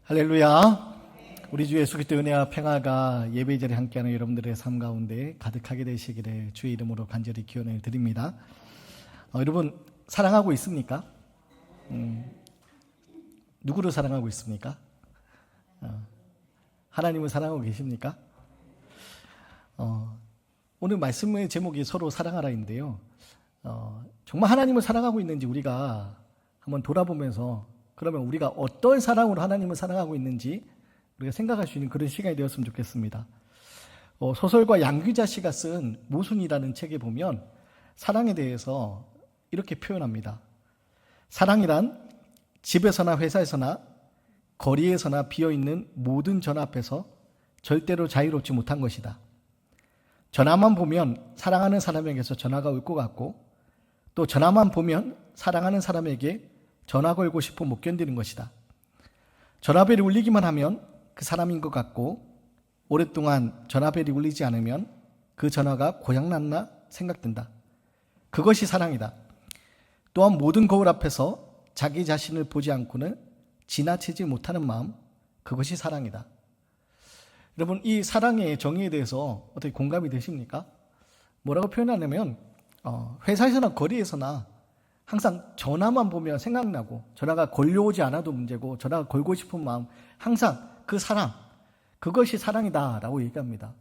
할렐루야. 우리 주 예수 그리스도의 은혜와 평화가 예배 자리에 함께하는 여러분들의 삶 가운데 가득하게 되시기를 주의 이름으로 간절히 기원을 드립니다. 여러분 사랑하고 있습니까? 누구를 사랑하고 있습니까? 하나님을 사랑하고 계십니까? 오늘 말씀의 제목이 서로 사랑하라인데요. 정말 하나님을 사랑하고 있는지 우리가 한번 돌아보면서 그러면 우리가 어떤 사랑으로 하나님을 사랑하고 있는지 우리가 생각할 수 있는 그런 시간이 되었으면 좋겠습니다. 소설가 양귀자 씨가 쓴 모순이라는 책에 보면 사랑에 대해서 이렇게 표현합니다. 사랑이란 집에서나 회사에서나 거리에서나 비어있는 모든 전화 앞에서 절대로 자유롭지 못한 것이다. 전화만 보면 사랑하는 사람에게서 전화가 올 것 같고 또 전화만 보면 사랑하는 사람에게 전화 걸고 싶어 못 견디는 것이다. 전화벨이 울리기만 하면 그 사람인 것 같고 오랫동안 전화벨이 울리지 않으면 그 전화가 고장났나 생각된다. 그것이 사랑이다. 또한 모든 거울 앞에서 자기 자신을 보지 않고는 지나치지 못하는 마음, 그것이 사랑이다. 여러분, 이 사랑의 정의에 대해서 어떻게 공감이 되십니까? 뭐라고 표현하냐면 회사에서나 거리에서나 항상 전화만 보면 생각나고 전화가 걸려오지 않아도 문제고 전화가 걸고 싶은 마음, 항상 그 사랑, 그것이 사랑이다라고 얘기합니다.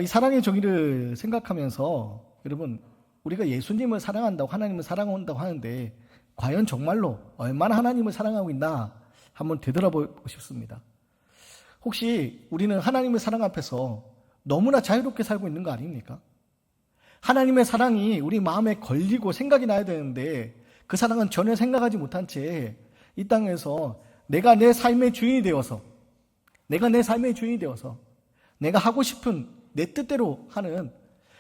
이 사랑의 정의를 생각하면서 여러분, 우리가 예수님을 사랑한다고 하나님을 사랑한다고 하는데 과연 정말로 얼마나 하나님을 사랑하고 있나 한번 되돌아보고 싶습니다. 혹시 우리는 하나님의 사랑 앞에서 너무나 자유롭게 살고 있는 거 아닙니까? 하나님의 사랑이 우리 마음에 걸리고 생각이 나야 되는데 그 사랑은 전혀 생각하지 못한 채 이 땅에서 내가 내 삶의 주인이 되어서 내가 하고 싶은 내 뜻대로 하는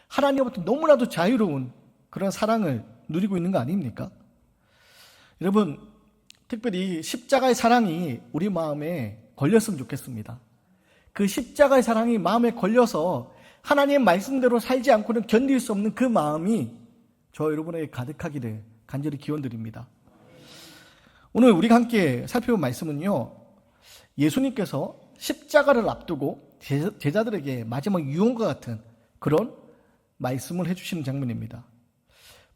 하나님으로부터 너무나도 자유로운 그런 사랑을 누리고 있는 거 아닙니까? 여러분, 특별히 십자가의 사랑이 우리 마음에 걸렸으면 좋겠습니다. 그 십자가의 사랑이 마음에 걸려서 하나님의 말씀대로 살지 않고는 견딜 수 없는 그 마음이 저 여러분에게 가득하기를 간절히 기원드립니다. 오늘 우리가 함께 살펴본 말씀은요, 예수님께서 십자가를 앞두고 제자들에게 마지막 유언과 같은 그런 말씀을 해주시는 장면입니다.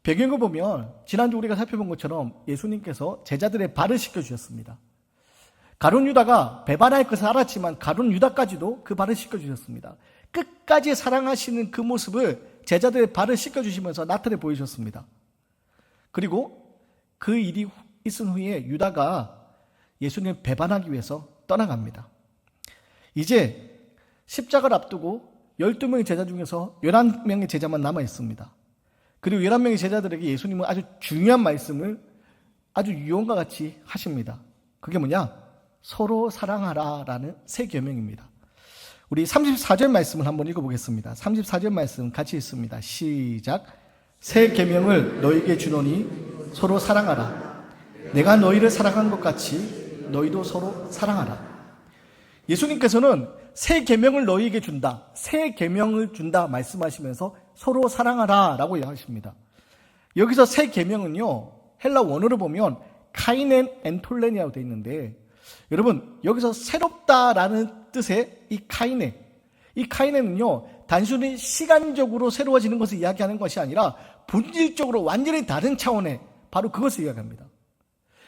배경을 보면 지난주 우리가 살펴본 것처럼 예수님께서 제자들의 발을 씻겨주셨습니다. 가룟 유다가 배반할 것을 알았지만 가룟 유다까지도 그 발을 씻겨주셨습니다. 끝까지 사랑하시는 그 모습을 제자들의 발을 씻겨주시면서 나타내 보이셨습니다. 그리고 그 일이 있은 후에 유다가 예수님을 배반하기 위해서 떠나갑니다. 이제 십자가를 앞두고 12명의 제자 중에서 11명의 제자만 남아 있습니다. 그리고 11명의 제자들에게 예수님은 아주 중요한 말씀을 아주 유언과 같이 하십니다. 그게 뭐냐? 서로 사랑하라라는 새 계명입니다. 우리 34절 말씀을 한번 읽어보겠습니다. 34절 말씀 같이 읽습니다. 시작. 새 계명을 너희에게 주노니 서로 사랑하라. 내가 너희를 사랑한 것 같이 너희도 서로 사랑하라. 예수님께서는 새 계명을 너희에게 준다. 새 계명을 준다 말씀하시면서 서로 사랑하라 라고 하십니다. 여기서 새 계명은요, 헬라 원어로 보면 카이넨 엔톨렌이라고 되어 있는데 여러분, 여기서 새롭다라는 뜻의 이 카이넨은요, 단순히 시간적으로 새로워지는 것을 이야기하는 것이 아니라 본질적으로 완전히 다른 차원의 바로 그것을 이야기합니다.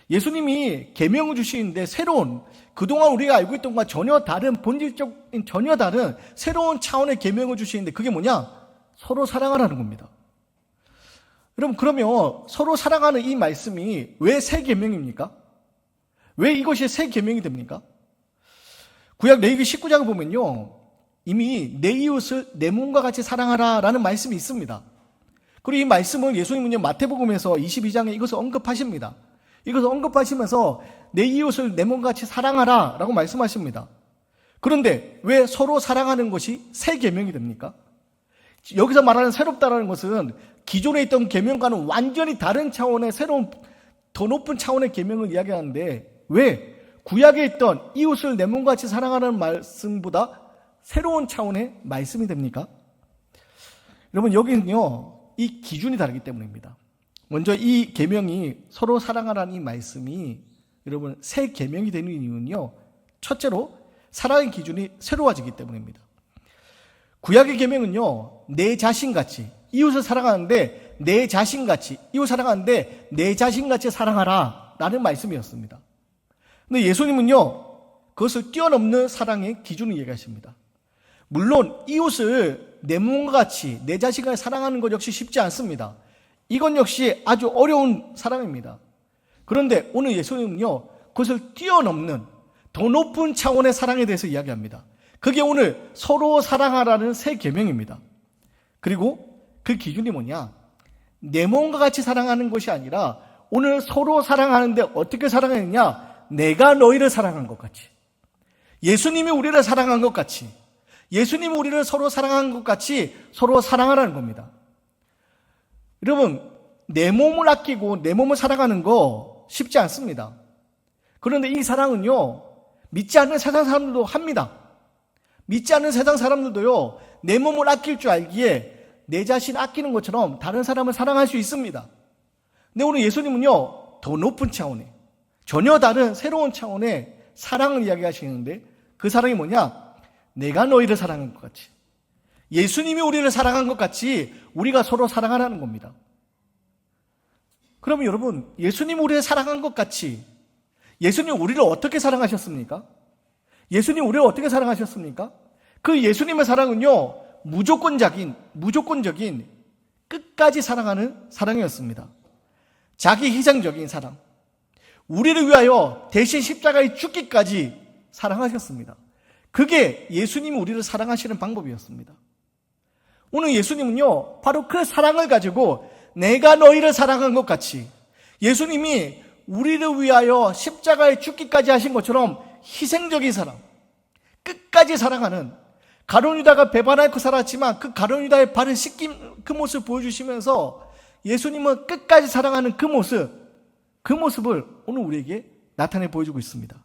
예수님이 계명을 주시는데 새로운, 그동안 우리가 알고 있던 것과 전혀 다른 본질적인 전혀 다른 새로운 차원의 계명을 주시는데 그게 뭐냐? 서로 사랑하라는 겁니다. 여러분, 그러면 서로 사랑하는 이 말씀이 왜 새 계명입니까? 왜 이것이 새 계명이 됩니까? 구약 레위기 19장을 보면요, 이미 내 이웃을 내 몸과 같이 사랑하라라는 말씀이 있습니다. 그리고 이 말씀을 예수님은요, 마태복음에서 22장에 이것을 언급하십니다. 이것을 언급하시면서 내 이웃을 내 몸과 같이 사랑하라라고 말씀하십니다. 그런데 왜 서로 사랑하는 것이 새 계명이 됩니까? 여기서 말하는 새롭다라는 것은 기존에 있던 계명과는 완전히 다른 차원의 새로운 더 높은 차원의 계명을 이야기하는데 왜 구약에 있던 이웃을 내 몸과 같이 사랑하는 말씀보다 새로운 차원의 말씀이 됩니까? 여러분, 여기는요, 이 기준이 다르기 때문입니다. 먼저 이 계명이 서로 사랑하라는 이 말씀이 여러분 새 계명이 되는 이유는요, 첫째로 사랑의 기준이 새로워지기 때문입니다. 구약의 계명은요, 내 자신같이 이웃을 사랑하는데 내 자신같이 이웃 사랑하는데 내 자신같이 사랑하라 라는 말씀이었습니다. 근데 예수님은요, 그것을 뛰어넘는 사랑의 기준을 얘기하십니다. 물론 이웃을 내 몸과 같이 내 자신을 사랑하는 것 역시 쉽지 않습니다. 이건 역시 아주 어려운 사랑입니다. 그런데 오늘 예수님은요, 그것을 뛰어넘는 더 높은 차원의 사랑에 대해서 이야기합니다. 그게 오늘 서로 사랑하라는 새 계명입니다. 그리고 그 기준이 뭐냐? 내 몸과 같이 사랑하는 것이 아니라 오늘 서로 사랑하는데 어떻게 사랑하느냐? 내가 너희를 사랑한 것 같이, 예수님이 우리를 사랑한 것 같이, 예수님이 우리를 서로 사랑한 것 같이 서로 사랑하라는 겁니다. 여러분, 내 몸을 아끼고 내 몸을 사랑하는 거 쉽지 않습니다. 그런데 이 사랑은요, 믿지 않는 세상 사람들도 합니다. 믿지 않는 세상 사람들도요, 내 몸을 아낄 줄 알기에 내 자신 아끼는 것처럼 다른 사람을 사랑할 수 있습니다. 근데 오늘 예수님은요, 더 높은 차원의, 전혀 다른 새로운 차원의 사랑을 이야기하시는데, 그 사랑이 뭐냐? 내가 너희를 사랑한 것 같이, 예수님이 우리를 사랑한 것 같이 우리가 서로 사랑하라는 겁니다. 그러면 여러분, 예수님이 우리를 사랑한 것 같이 예수님이 우리를 어떻게 사랑하셨습니까? 예수님이 우리를 어떻게 사랑하셨습니까? 그 예수님의 사랑은요, 무조건적인 끝까지 사랑하는 사랑이었습니다. 자기 희생적인 사랑, 우리를 위하여 대신 십자가에 죽기까지 사랑하셨습니다. 그게 예수님이 우리를 사랑하시는 방법이었습니다. 오늘 예수님은요, 바로 그 사랑을 가지고 내가 너희를 사랑한 것 같이, 예수님이 우리를 위하여 십자가에 죽기까지 하신 것처럼 희생적인 사랑, 끝까지 사랑하는, 가룟 유다가 배반 앓고 살았지만 그 가룟 유다의 발을 씻긴 그 모습을 보여주시면서 예수님은 끝까지 사랑하는 그 모습을 오늘 우리에게 나타내 보여주고 있습니다.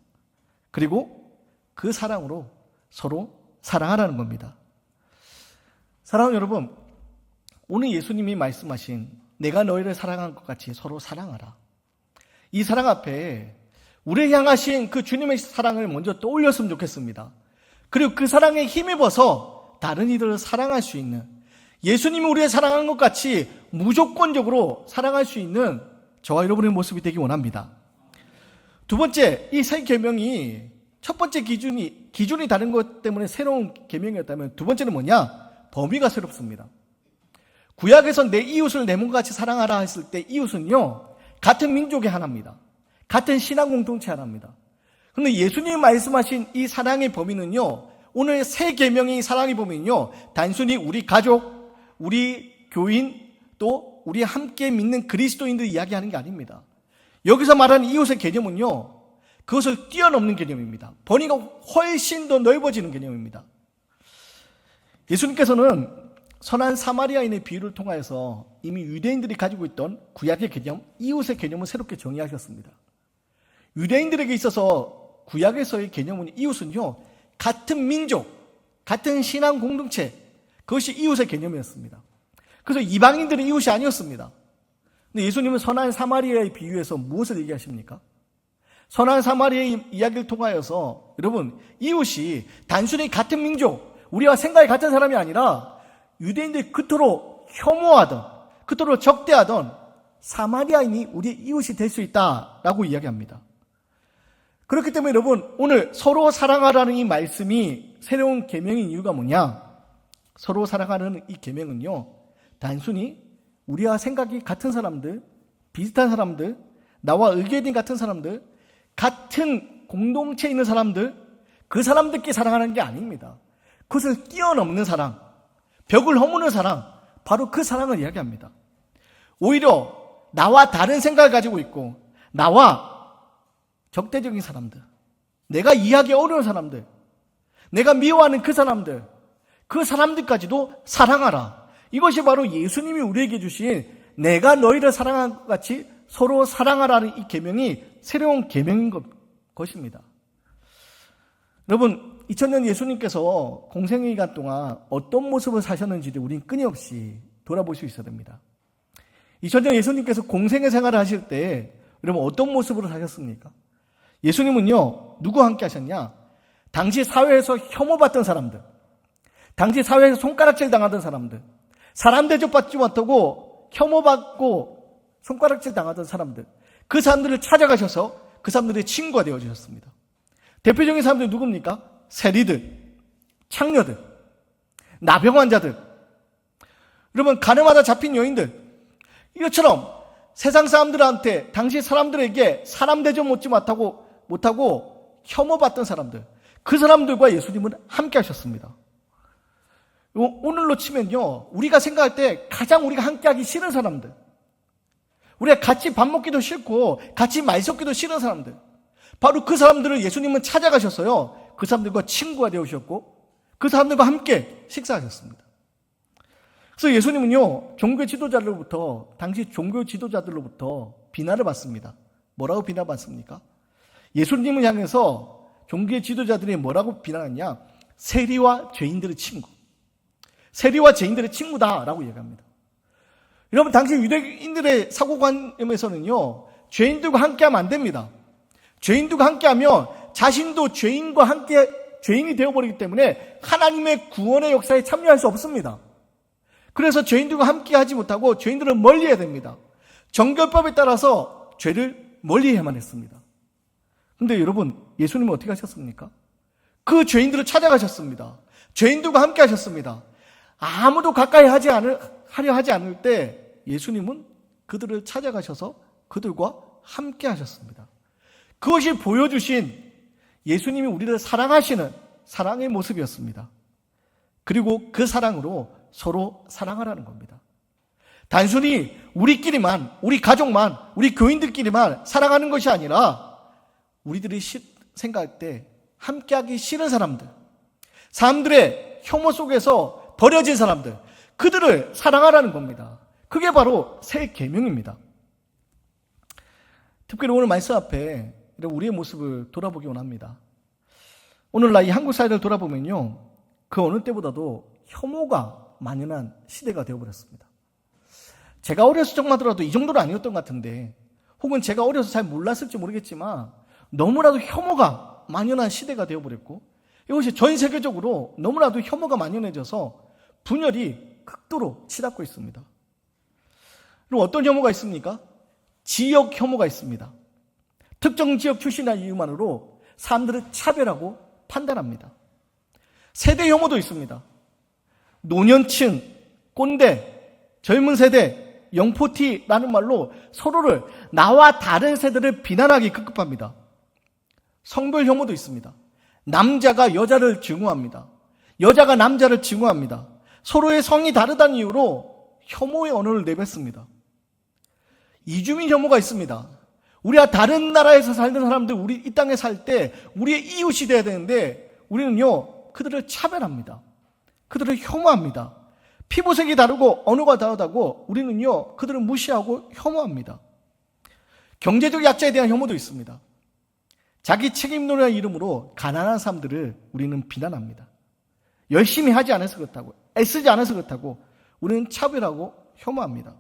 그리고 그 사랑으로 서로 사랑하라는 겁니다. 사랑하는 여러분, 오늘 예수님이 말씀하신 내가 너희를 사랑한 것 같이 서로 사랑하라, 이 사랑 앞에 우리를 향하신 그 주님의 사랑을 먼저 떠올렸으면 좋겠습니다. 그리고 그 사랑에 힘입어서 다른 이들을 사랑할 수 있는, 예수님이 우리를 사랑한 것 같이 무조건적으로 사랑할 수 있는 저와 여러분의 모습이 되기 원합니다. 두 번째, 이 새 계명이 첫 번째 기준이 다른 것 때문에 새로운 계명이었다면, 두 번째는 뭐냐? 범위가 새롭습니다. 구약에서 내 이웃을 내 몸과 같이 사랑하라 했을 때 이웃은요, 같은 민족의 하나입니다. 같은 신앙 공동체 하나입니다. 그런데 예수님이 말씀하신 이 사랑의 범위는요, 오늘 새 계명의 사랑의 범위는요, 단순히 우리 가족, 우리 교인, 또 우리 함께 믿는 그리스도인들 이야기하는 게 아닙니다. 여기서 말하는 이웃의 개념은요, 그것을 뛰어넘는 개념입니다. 범위가 훨씬 더 넓어지는 개념입니다. 예수님께서는 선한 사마리아인의 비유를 통하여서 이미 유대인들이 가지고 있던 구약의 개념, 이웃의 개념을 새롭게 정의하셨습니다. 유대인들에게 있어서 구약에서의 개념은, 이웃은요, 같은 민족, 같은 신앙 공동체, 그것이 이웃의 개념이었습니다. 그래서 이방인들은 이웃이 아니었습니다. 근데 예수님은 선한 사마리아의 비유에서 무엇을 얘기하십니까? 선한 사마리아의 이야기를 통하여서 여러분, 이웃이 단순히 같은 민족, 우리와 생각이 같은 사람이 아니라 유대인들이 그토록 혐오하던, 그토록 적대하던 사마리아인이 우리의 이웃이 될 수 있다라고 이야기합니다. 그렇기 때문에 여러분, 오늘 서로 사랑하라는 이 말씀이 새로운 계명인 이유가 뭐냐? 서로 사랑하는 이 계명은요, 단순히 우리와 생각이 같은 사람들, 비슷한 사람들, 나와 의견이 같은 사람들, 같은 공동체에 있는 사람들, 그 사람들끼리 사랑하는 게 아닙니다. 그것을 뛰어넘는 사랑, 벽을 허무는 사랑, 바로 그 사랑을 이야기합니다. 오히려 나와 다른 생각을 가지고 있고 나와 적대적인 사람들, 내가 이해하기 어려운 사람들, 내가 미워하는 그 사람들, 그 사람들까지도 사랑하라. 이것이 바로 예수님이 우리에게 주신 내가 너희를 사랑한 것 같이 서로 사랑하라는 이 계명이 새로운 계명인 것입니다. 여러분, 2000년 예수님께서 공생의 기간 동안 어떤 모습을 사셨는지를 우리는 끊임없이 돌아볼 수 있어야 됩니다. 2000년 예수님께서 공생의 생활을 하실 때 여러분 어떤 모습으로 사셨습니까? 예수님은요, 누구와 함께 하셨냐? 당시 사회에서 혐오받던 사람들, 당시 사회에서 손가락질 당하던 사람들, 사람 대접받지 못하고 혐오받고 손가락질 당하던 사람들, 그 사람들을 찾아가셔서 그 사람들의 친구가 되어주셨습니다. 대표적인 사람들이 누굽니까? 세리들, 창녀들, 나병 환자들, 여러분 가늠하다 잡힌 여인들, 이것처럼 세상 사람들한테, 당시 사람들에게 사람 대접 못지 못하고 혐오받던 사람들, 그 사람들과 예수님은 함께 하셨습니다. 오늘로 치면요, 우리가 생각할 때 가장 우리가 함께 하기 싫은 사람들, 우리가 같이 밥 먹기도 싫고 같이 말 섞기도 싫은 사람들, 바로 그 사람들을 예수님은 찾아가셨어요. 그 사람들과 친구가 되어주셨고 그 사람들과 함께 식사하셨습니다. 그래서 예수님은요, 종교 지도자들로부터, 당시 종교 지도자들로부터 비난을 받습니다. 뭐라고 비난받습니까? 예수님을 향해서 종교 지도자들이 뭐라고 비난하냐? 세리와 죄인들의 친구, 세리와 죄인들의 친구다라고 얘기합니다. 여러분, 당시 유대인들의 사고관념에서는요, 죄인들과 함께하면 안 됩니다. 죄인들과 함께하면 자신도 죄인과 함께 죄인이 되어버리기 때문에 하나님의 구원의 역사에 참여할 수 없습니다. 그래서 죄인들과 함께하지 못하고 죄인들은 멀리해야 됩니다. 정결법에 따라서 죄를 멀리해야만 했습니다. 그런데 여러분, 예수님은 어떻게 하셨습니까? 그 죄인들을 찾아가셨습니다. 죄인들과 함께 하셨습니다. 아무도 가까이 하려 하지 않을 때 예수님은 그들을 찾아가셔서 그들과 함께 하셨습니다. 그것이 보여주신 예수님이 우리를 사랑하시는 사랑의 모습이었습니다. 그리고 그 사랑으로 서로 사랑하라는 겁니다. 단순히 우리끼리만, 우리 가족만, 우리 교인들끼리만 사랑하는 것이 아니라 우리들이 생각할 때 함께하기 싫은 사람들, 사람들의 혐오 속에서 버려진 사람들, 그들을 사랑하라는 겁니다. 그게 바로 새 계명입니다. 특별히 오늘 말씀 앞에 우리의 모습을 돌아보기 원합니다. 오늘날 이 한국 사회를 돌아보면요, 그 어느 때보다도 혐오가 만연한 시대가 되어버렸습니다. 제가 어렸을 적만 하더라도 이 정도는 아니었던 것 같은데, 혹은 제가 어려서 잘 몰랐을지 모르겠지만 너무나도 혐오가 만연한 시대가 되어버렸고, 이것이 전 세계적으로 너무나도 혐오가 만연해져서 분열이 극도로 치닫고 있습니다. 그리고 어떤 혐오가 있습니까? 지역 혐오가 있습니다. 특정 지역 출신이라는 이유만으로 사람들을 차별하고 판단합니다. 세대 혐오도 있습니다. 노년층, 꼰대, 젊은 세대, 영포티라는 말로 서로를, 나와 다른 세대를 비난하기 급급합니다. 성별 혐오도 있습니다. 남자가 여자를 증오합니다. 여자가 남자를 증오합니다. 서로의 성이 다르다는 이유로 혐오의 언어를 내뱉습니다. 이주민 혐오가 있습니다. 우리가 다른 나라에서 살던 사람들, 우리 이 땅에 살 때 우리의 이웃이 돼야 되는데 우리는요, 그들을 차별합니다. 그들을 혐오합니다. 피부색이 다르고 언어가 다르다고 우리는요, 그들을 무시하고 혐오합니다. 경제적 약자에 대한 혐오도 있습니다. 자기 책임론이라는 이름으로 가난한 사람들을 우리는 비난합니다. 열심히 하지 않아서 그렇다고, 애쓰지 않아서 그렇다고 우리는 차별하고 혐오합니다.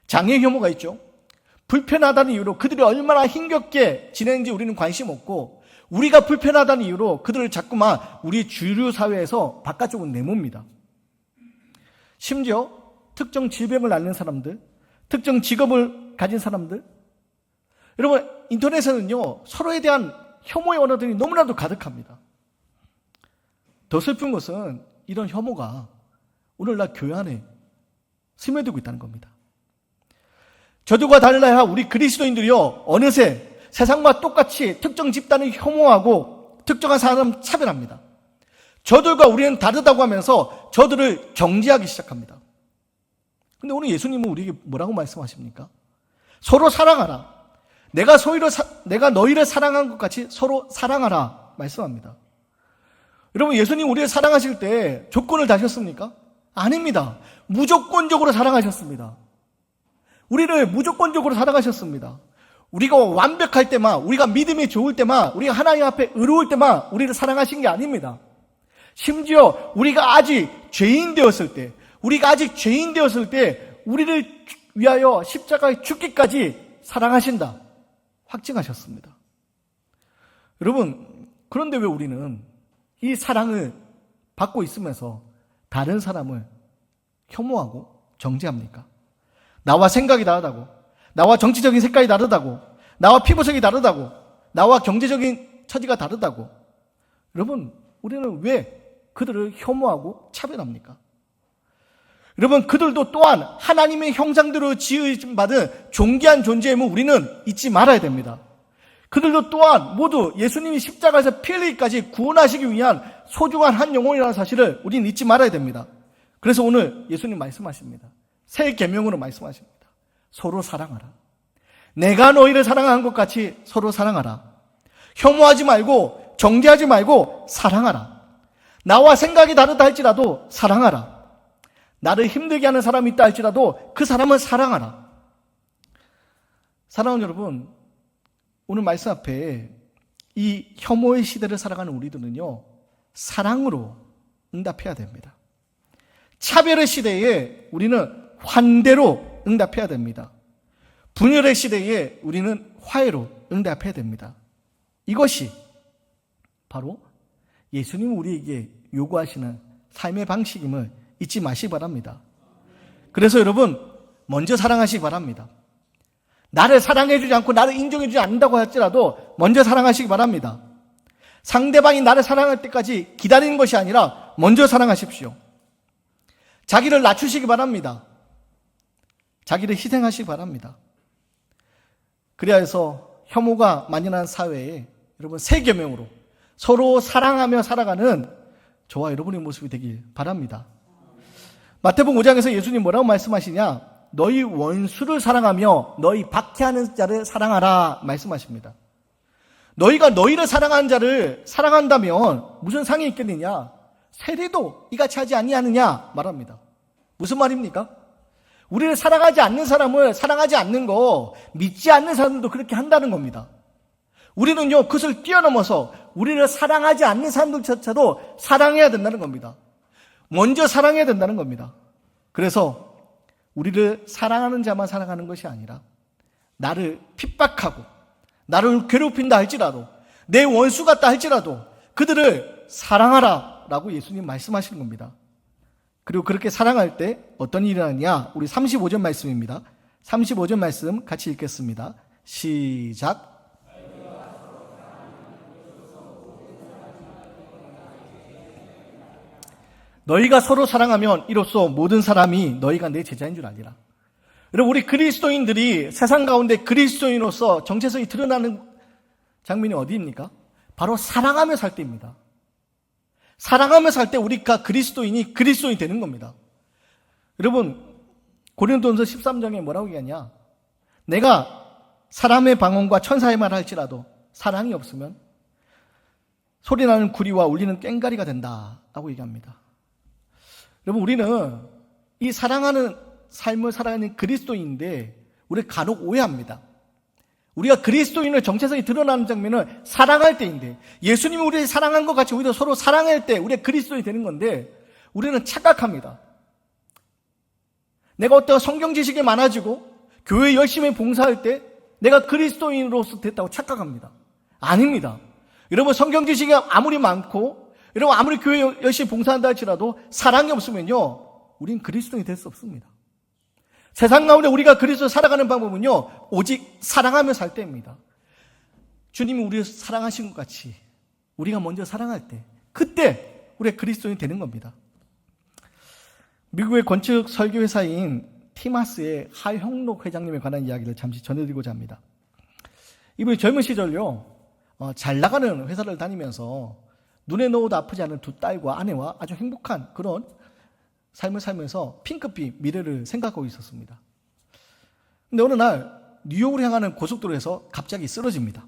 장애 혐오가 있죠. 불편하다는 이유로 그들이 얼마나 힘겹게 지내는지 우리는 관심 없고, 우리가 불편하다는 이유로 그들을 자꾸만 우리 주류 사회에서 바깥쪽으로 내뭅니다. 심지어 특정 질병을 앓는 사람들, 특정 직업을 가진 사람들, 여러분, 인터넷에는요, 서로에 대한 혐오의 언어들이 너무나도 가득합니다. 더 슬픈 것은 이런 혐오가 오늘날 교회 안에 스며들고 있다는 겁니다. 저들과 달라야 우리 그리스도인들이요, 어느새 세상과 똑같이 특정 집단을 혐오하고 특정한 사람을 차별합니다. 저들과 우리는 다르다고 하면서 저들을 정죄하기 시작합니다. 근데 오늘 예수님은 우리에게 뭐라고 말씀하십니까? 서로 사랑하라. 내가 너희를 사랑한 것 같이 서로 사랑하라 말씀합니다. 여러분, 예수님 우리를 사랑하실 때 조건을 다셨습니까? 아닙니다. 무조건적으로 사랑하셨습니다. 우리를 무조건적으로 사랑하셨습니다. 우리가 완벽할 때만, 우리가 믿음이 좋을 때만, 우리가 하나님 앞에 의로울 때만 우리를 사랑하신 게 아닙니다. 심지어 우리가 아직 죄인 되었을 때, 우리를 위하여 십자가에 죽기까지 사랑하신다 확증하셨습니다. 여러분, 그런데 왜 우리는 이 사랑을 받고 있으면서 다른 사람을 혐오하고 정죄합니까? 나와 생각이 다르다고, 나와 정치적인 색깔이 다르다고, 나와 피부색이 다르다고, 나와 경제적인 처지가 다르다고. 여러분, 우리는 왜 그들을 혐오하고 차별합니까? 여러분, 그들도 또한 하나님의 형상대로 지으심받은 존귀한 존재임을 우리는 잊지 말아야 됩니다. 그들도 또한 모두 예수님이 십자가에서 피 흘리기까지 구원하시기 위한 소중한 한 영혼이라는 사실을 우리는 잊지 말아야 됩니다. 그래서 오늘 예수님 말씀하십니다. 새 계명으로 말씀하십니다. 서로 사랑하라. 내가 너희를 사랑한 것 같이 서로 사랑하라. 혐오하지 말고 정죄하지 말고 사랑하라. 나와 생각이 다르다 할지라도 사랑하라. 나를 힘들게 하는 사람이 있다 할지라도 그 사람은 사랑하라. 사랑하는 여러분, 오늘 말씀 앞에 이 혐오의 시대를 살아가는 우리들은요, 사랑으로 응답해야 됩니다. 차별의 시대에 우리는 환대로 응답해야 됩니다. 분열의 시대에 우리는 화해로 응답해야 됩니다. 이것이 바로 예수님이 우리에게 요구하시는 삶의 방식임을 잊지 마시기 바랍니다. 그래서 여러분, 먼저 사랑하시기 바랍니다. 나를 사랑해주지 않고 나를 인정해주지 않는다고 할지라도 먼저 사랑하시기 바랍니다. 상대방이 나를 사랑할 때까지 기다리는 것이 아니라 먼저 사랑하십시오. 자기를 낮추시기 바랍니다. 자기를 희생하시기 바랍니다. 그래야 해서 혐오가 만연한 사회에 여러분 새 계명으로 서로 사랑하며 살아가는 저와 여러분의 모습이 되길 바랍니다. 마태복음 5장에서 예수님 뭐라고 말씀하시냐? 너희 원수를 사랑하며 너희 박해하는 자를 사랑하라 말씀하십니다. 너희가 너희를 사랑하는 자를 사랑한다면 무슨 상이 있겠느냐? 세리도 이같이 하지 아니하느냐 말합니다. 무슨 말입니까? 우리를 사랑하지 않는 사람을 사랑하지 않는 거, 믿지 않는 사람들도 그렇게 한다는 겁니다. 우리는요, 그것을 뛰어넘어서 우리를 사랑하지 않는 사람들조차도 사랑해야 된다는 겁니다. 먼저 사랑해야 된다는 겁니다. 그래서 우리를 사랑하는 자만 사랑하는 것이 아니라 나를 핍박하고 나를 괴롭힌다 할지라도 내 원수 같다 할지라도 그들을 사랑하라 라고 예수님 말씀하시는 겁니다. 그리고 그렇게 사랑할 때 어떤 일이 일어나냐? 우리 35절 말씀입니다. 35절 말씀 같이 읽겠습니다. 시작. 너희가 서로 사랑하면 이로써 모든 사람이 너희가 내 제자인 줄 알리라. 여러분, 우리 그리스도인들이 세상 가운데 그리스도인으로서 정체성이 드러나는 장면이 어디입니까? 바로 사랑하며 살 때입니다. 사랑하며 살 때 우리가 그리스도인이 그리스도인이 되는 겁니다. 여러분, 고린도전서 13장에 뭐라고 얘기하냐? 내가 사람의 방언과 천사의 말을 할지라도 사랑이 없으면 소리나는 구리와 울리는 꽹가리가 된다라고 얘기합니다. 여러분, 우리는 이 사랑하는 삶을 살아가는 그리스도인인데 우리 간혹 오해합니다. 우리가 그리스도인의 정체성이 드러나는 장면은 사랑할 때인데, 예수님이 우리를 사랑한 것 같이 우리도 서로 사랑할 때 우리가 그리스도인이 되는 건데, 우리는 착각합니다. 내가 어떤 성경 지식이 많아지고 교회 열심히 봉사할 때 내가 그리스도인으로서 됐다고 착각합니다. 아닙니다. 여러분, 성경 지식이 아무리 많고 여러분 아무리 교회 열심히 봉사한다 할지라도 사랑이 없으면요, 우린 그리스도인이 될 수 없습니다. 세상 가운데 우리가 그리스도 살아가는 방법은요, 오직 사랑하며 살 때입니다. 주님이 우리를 사랑하신 것 같이 우리가 먼저 사랑할 때, 그때 우리가 그리스도인이 되는 겁니다. 미국의 건축 설계 회사인 티마스의 하형록 회장님에 관한 이야기를 잠시 전해드리고자 합니다. 이분이 젊은 시절요, 잘 나가는 회사를 다니면서 눈에 넣어도 아프지 않은 두 딸과 아내와 아주 행복한 그런 삶을 살면서 핑크빛 미래를 생각하고 있었습니다. 근데 어느 날 뉴욕으로 향하는 고속도로에서 갑자기 쓰러집니다.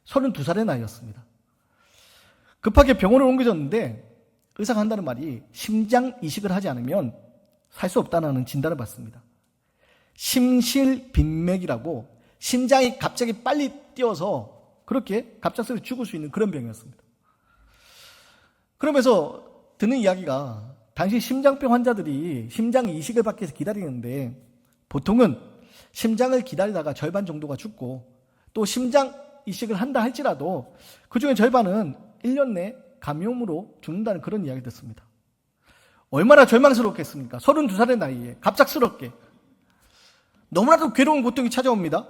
32살의 나이였습니다. 급하게 병원을 옮겨졌는데 의사가 한다는 말이 심장 이식을 하지 않으면 살 수 없다는 진단을 받습니다. 심실빈맥이라고 심장이 갑자기 빨리 뛰어서 그렇게 갑작스레 죽을 수 있는 그런 병이었습니다. 그러면서 듣는 이야기가, 당시 심장병 환자들이 심장 이식을 받기 위해서 기다리는데 보통은 심장을 기다리다가 절반 정도가 죽고 또 심장 이식을 한다 할지라도 그 중에 절반은 1년 내 감염으로 죽는다는 그런 이야기 듣습니다. 얼마나 절망스럽겠습니까? 32살의 나이에 갑작스럽게 너무나도 괴로운 고통이 찾아옵니다.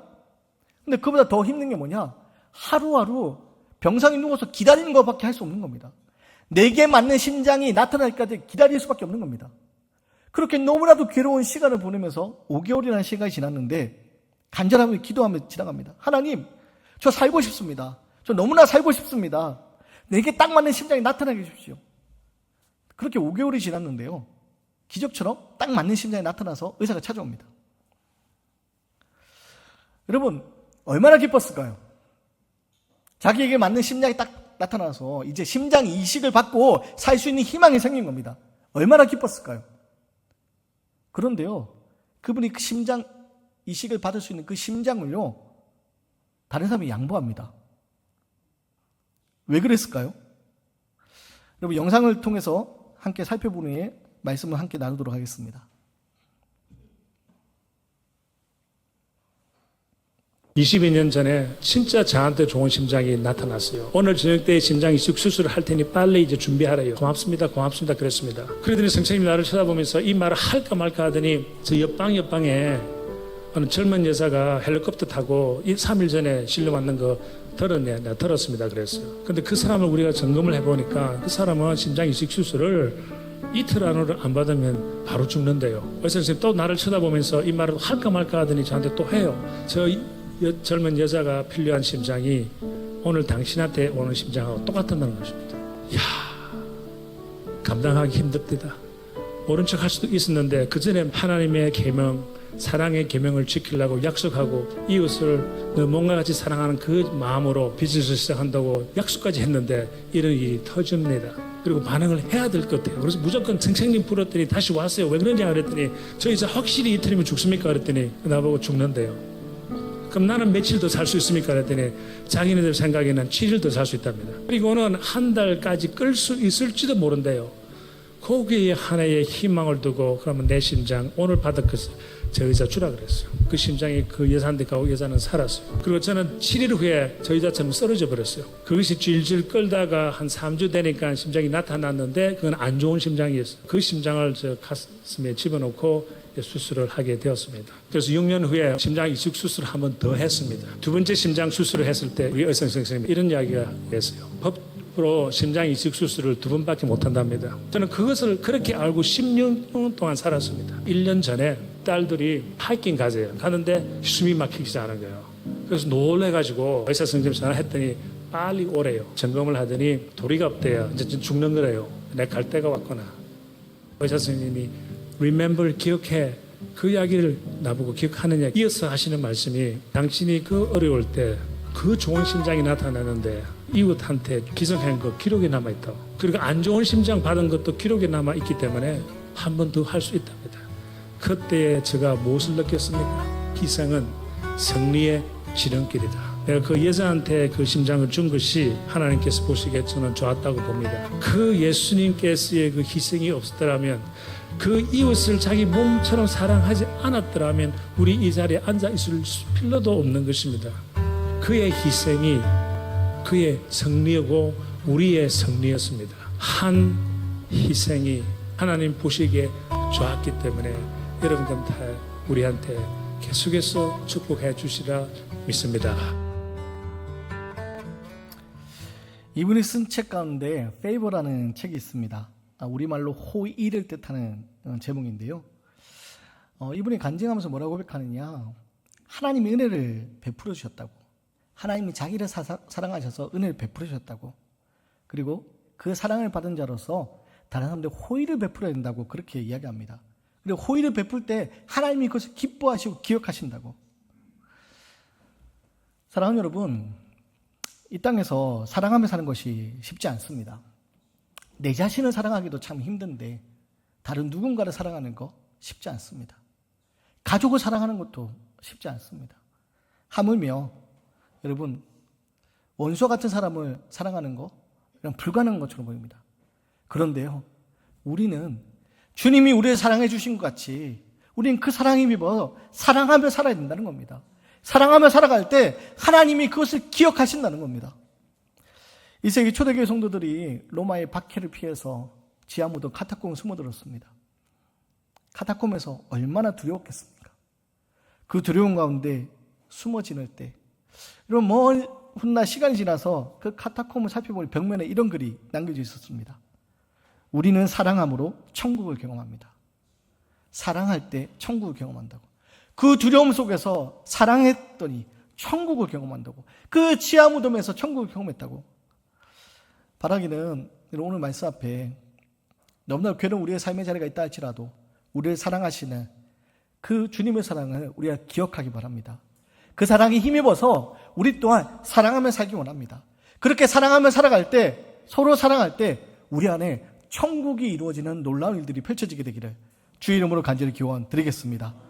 근데 그보다 더 힘든 게 뭐냐? 하루하루 병상에 누워서 기다리는 것밖에 할 수 없는 겁니다. 내게 맞는 심장이 나타날까지 기다릴 수밖에 없는 겁니다. 그렇게 너무나도 괴로운 시간을 보내면서 5개월이라는 시간이 지났는데 간절하게 기도하며 지나갑니다. 하나님, 저 살고 싶습니다. 저 너무나 살고 싶습니다. 내게 딱 맞는 심장이 나타나게 해주십시오. 그렇게 5개월이 지났는데요. 기적처럼 딱 맞는 심장이 나타나서 의사가 찾아옵니다. 여러분, 얼마나 기뻤을까요? 자기에게 맞는 심장이 딱 나타나서 이제 심장 이식을 받고 살 수 있는 희망이 생긴 겁니다. 얼마나 기뻤을까요? 그런데요, 그분이 그 심장 이식을 받을 수 있는 그 심장을요, 다른 사람이 양보합니다. 왜 그랬을까요? 여러분, 영상을 통해서 함께 살펴보는 후에 말씀을 함께 나누도록 하겠습니다. 22년 전에 진짜 저한테 좋은 심장이 나타났어요. 오늘 저녁 때 심장 이식 수술을 할 테니 빨리 이제 준비하래요. 고맙습니다. 그랬습니다. 그러더니 선생님이 나를 쳐다보면서 이 말을 할까 말까 하더니 저 옆방에 어느 젊은 여자가 헬리콥터 타고 3일 전에 실려왔는 거 들었네. 내가 들었습니다. 그랬어요. 근데 그 사람을 우리가 점검을 해보니까 그 사람은 심장 이식 수술을 이틀 안으로 안 받으면 바로 죽는데요. 의사 선생님 또 나를 쳐다보면서 이 말을 할까 말까 하더니 저한테 또 해요. 저 젊은 여자가 필요한 심장이 오늘 당신한테 오는 심장하고 똑같다는 것입니다. 이야, 감당하기 힘듭니다. 모른 척 할 수도 있었는데 그 전에 하나님의 계명, 사랑의 계명을 지키려고 약속하고 이웃을 너 몸과 같이 사랑하는 그 마음으로 비즈니스 시작한다고 약속까지 했는데 이런 일이 터집니다. 그리고 반응을 해야 될 것 같아요. 그래서 무조건 선생님 불렀더니 다시 왔어요. 왜 그러냐 그랬더니 저 이제 확실히 이틀이면 죽습니까? 그랬더니 나보고 죽는데요. 그럼 나는 며칠 더 살 수 있습니까? 그랬더니 자기네들 생각에는 7일 더 살 수 있답니다. 그리고는 한 달까지 끌 수 있을지도 모른대요. 거기에 하나의 희망을 두고 그러면 내 심장 오늘 받을 저 의자 주라 그랬어요. 그 심장이 그 여자한테 가고 여자는 살았어요. 그리고 저는 7일 후에 저 의자처럼 쓰러져 버렸어요. 그것이 질질 끌다가 한 3주 되니까 심장이 나타났는데 그건 안 좋은 심장이었어요. 그 심장을 저 가슴에 집어넣고 수술을 하게 되었습니다. 그래서 6년 후에 심장 이식 수술을 한 번 더 했습니다. 두 번째 심장 수술을 했을 때 우리 의사 선생님이 이런 이야기가 했어요. 법으로 심장 이식 수술을 2번밖에 못 한답니다. 저는 그것을 그렇게 알고 10년 동안 살았습니다. 1년 전에 딸들이 하이킹 가세요. 가는데 숨이 막히기 시작하는 거예요. 그래서 놀래가지고 의사 선생님 전화했더니 빨리 오래요. 점검을 하더니 도리가 없대요. 이제 죽는 거래요. 내 갈 때가 왔구나. 의사 선생님이 remember, 기억해. 그 이야기를 나보고 기억하느냐. 이어서 하시는 말씀이 당신이 그 어려울 때 그 좋은 심장이 나타나는데 이웃한테 기증한 거 기록에 남아있다. 그리고 안 좋은 심장 받은 것도 기록에 남아있기 때문에 한 번 더 할 수 있답니다. 그때 제가 무엇을 느꼈습니까? 희생은 승리의 지름길이다. 내가 그 여자한테 그 심장을 준 것이 하나님께서 보시기에 저는 좋았다고 봅니다. 그 예수님께서의 그 희생이 없었더라면, 그 이웃을 자기 몸처럼 사랑하지 않았더라면 우리 이 자리에 앉아 있을 필요도 없는 것입니다. 그의 희생이 그의 승리이고 우리의 승리였습니다. 한 희생이 하나님 보시기에 좋았기 때문에 여러분들한테 우리한테 계속해서 축복해 주시라 믿습니다. 이분이 쓴 책 가운데 페이버라는 책이 있습니다. 우리말로 호의를 뜻하는 제목인데요. 이분이 간증하면서 뭐라고 고백하느냐. 하나님이 은혜를 베풀어 주셨다고. 하나님이 자기를 사랑하셔서 은혜를 베풀어 주셨다고. 그리고 그 사랑을 받은 자로서 다른 사람들 호의를 베풀어야 된다고 그렇게 이야기합니다. 그리고 호의를 베풀 때 하나님이 그것을 기뻐하시고 기억하신다고. 사랑하는 여러분, 이 땅에서 사랑하며 사는 것이 쉽지 않습니다. 내 자신을 사랑하기도 참 힘든데 다른 누군가를 사랑하는 거 쉽지 않습니다. 가족을 사랑하는 것도 쉽지 않습니다. 하물며 여러분, 원수와 같은 사람을 사랑하는 거 그냥 불가능한 것처럼 보입니다. 그런데요, 우리는 주님이 우리를 사랑해 주신 것 같이 우리는 그 사랑에 입어 사랑하며 살아야 된다는 겁니다. 사랑하며 살아갈 때 하나님이 그것을 기억하신다는 겁니다. 2세기 초대교회 성도들이 로마의 박해를 피해서 지하무덤 카타콤에 숨어들었습니다. 카타콤에서 얼마나 두려웠겠습니까? 그 두려움 가운데 숨어 지낼 때, 여러분 먼 훗날 시간이 지나서 그 카타콤을 살펴보니 벽면에 이런 글이 남겨져 있었습니다. 우리는 사랑함으로 천국을 경험합니다. 사랑할 때 천국을 경험한다고. 그 두려움 속에서 사랑했더니 천국을 경험한다고. 그 지하 무덤에서 천국을 경험했다고. 바라기는 오늘 말씀 앞에 너무나 괴로운 우리의 삶의 자리가 있다 할지라도 우리를 사랑하시는 그 주님의 사랑을 우리가 기억하기 바랍니다. 그 사랑에 힘입어서 우리 또한 사랑하며 살기 원합니다. 그렇게 사랑하며 살아갈 때, 서로 사랑할 때 우리 안에 천국이 이루어지는 놀라운 일들이 펼쳐지게 되기를 주의 이름으로 간절히 기원 드리겠습니다.